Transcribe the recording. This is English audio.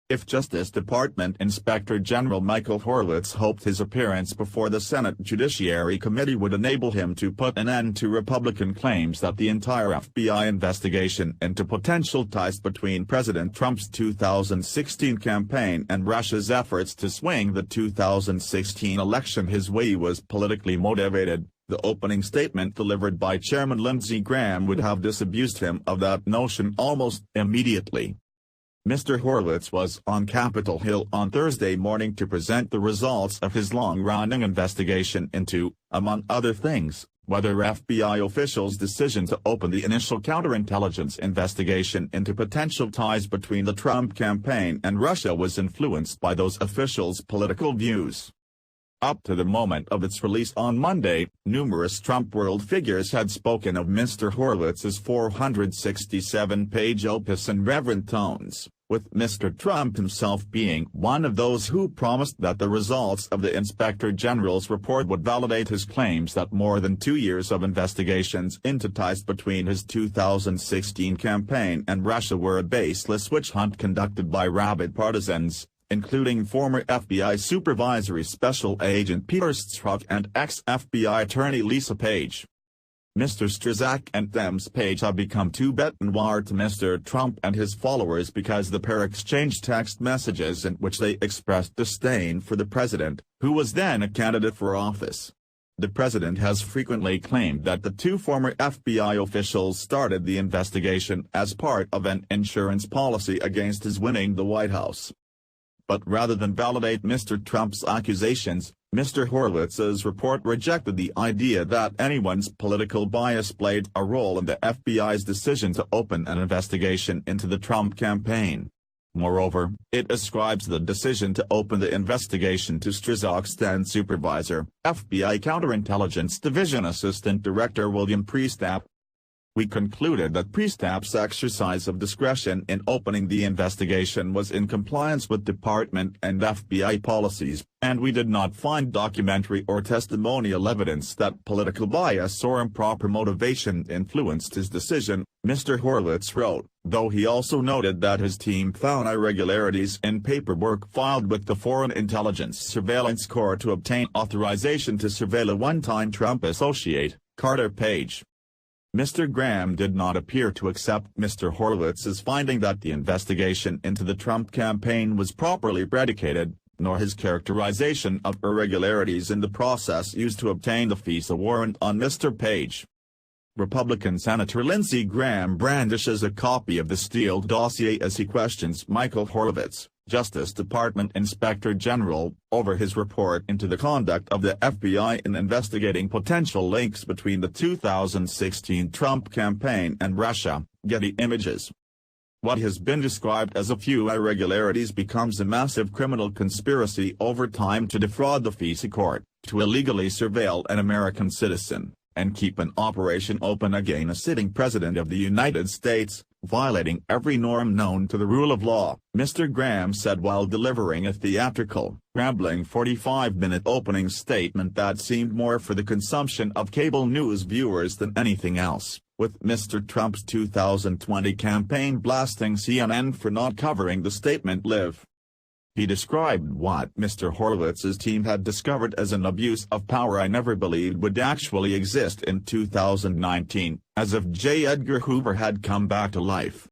If Justice Department Inspector General Michael Horowitz hoped his appearance before the Senate Judiciary Committee would enable him to put an end to Republican claims that the entire FBI investigation into potential ties between President Trump's 2016 campaign and Russia's efforts to swing the 2016 election his way was politically motivated, the opening statement delivered by Chairman Lindsey Graham would have disabused him of that notion almost immediately. Mr. Horowitz was on Capitol Hill on Thursday morning to present the results of his long-running investigation into, among other things, whether FBI officials' decision to open the initial counterintelligence investigation into potential ties between the Trump campaign and Russia was influenced by those officials' political views. Up to the moment of its release on Monday, numerous Trump world figures had spoken of Mr. Horowitz's 467-page opus in reverent tones, with Mr. Trump himself being one of those who promised that the results of the Inspector General's report would validate his claims that more than 2 years of investigations into ties between his 2016 campaign and Russia were a baseless witch hunt conducted by rabid partisans, including former FBI Supervisory Special Agent Peter Strzok and ex-FBI attorney Lisa Page. Mr. Strzok and Thems Page have become too bête noire to Mr. Trump and his followers because the pair exchanged text messages in which they expressed disdain for the president, who was then a candidate for office. The president has frequently claimed that the two former FBI officials started the investigation as part of an insurance policy against his winning the White House. But rather than validate Mr. Trump's accusations, Mr. Horowitz's report rejected the idea that anyone's political bias played a role in the FBI's decision to open an investigation into the Trump campaign. Moreover, it ascribes the decision to open the investigation to Strzok's then supervisor, FBI Counterintelligence Division Assistant Director William Priestap. We concluded that Priestap's exercise of discretion in opening the investigation was in compliance with department and FBI policies, and we did not find documentary or testimonial evidence that political bias or improper motivation influenced his decision, Mr. Horowitz wrote, though he also noted that his team found irregularities in paperwork filed with the Foreign Intelligence Surveillance Corps to obtain authorization to surveil a one-time Trump associate, Carter Page. Mr. Graham did not appear to accept Mr. Horowitz's finding that the investigation into the Trump campaign was properly predicated, nor his characterization of irregularities in the process used to obtain the FISA warrant on Mr. Page. Republican Senator Lindsey Graham brandishes a copy of the Steele dossier as he questions Michael Horowitz, Justice Department Inspector General, over his report into the conduct of the FBI in investigating potential links between the 2016 Trump campaign and Russia, Getty Images. What has been described as a few irregularities becomes a massive criminal conspiracy over time to defraud the FISA court, to illegally surveil an American citizen, and keep an operation open against a sitting president of the United States, violating every norm known to the rule of law, Mr. Graham said while delivering a theatrical, rambling 45-minute opening statement that seemed more for the consumption of cable news viewers than anything else, with Mr. Trump's 2020 campaign blasting CNN for not covering the statement live. He described what Mr. Horowitz's team had discovered as an abuse of power I never believed would actually exist in 2019, as if J. Edgar Hoover had come back to life.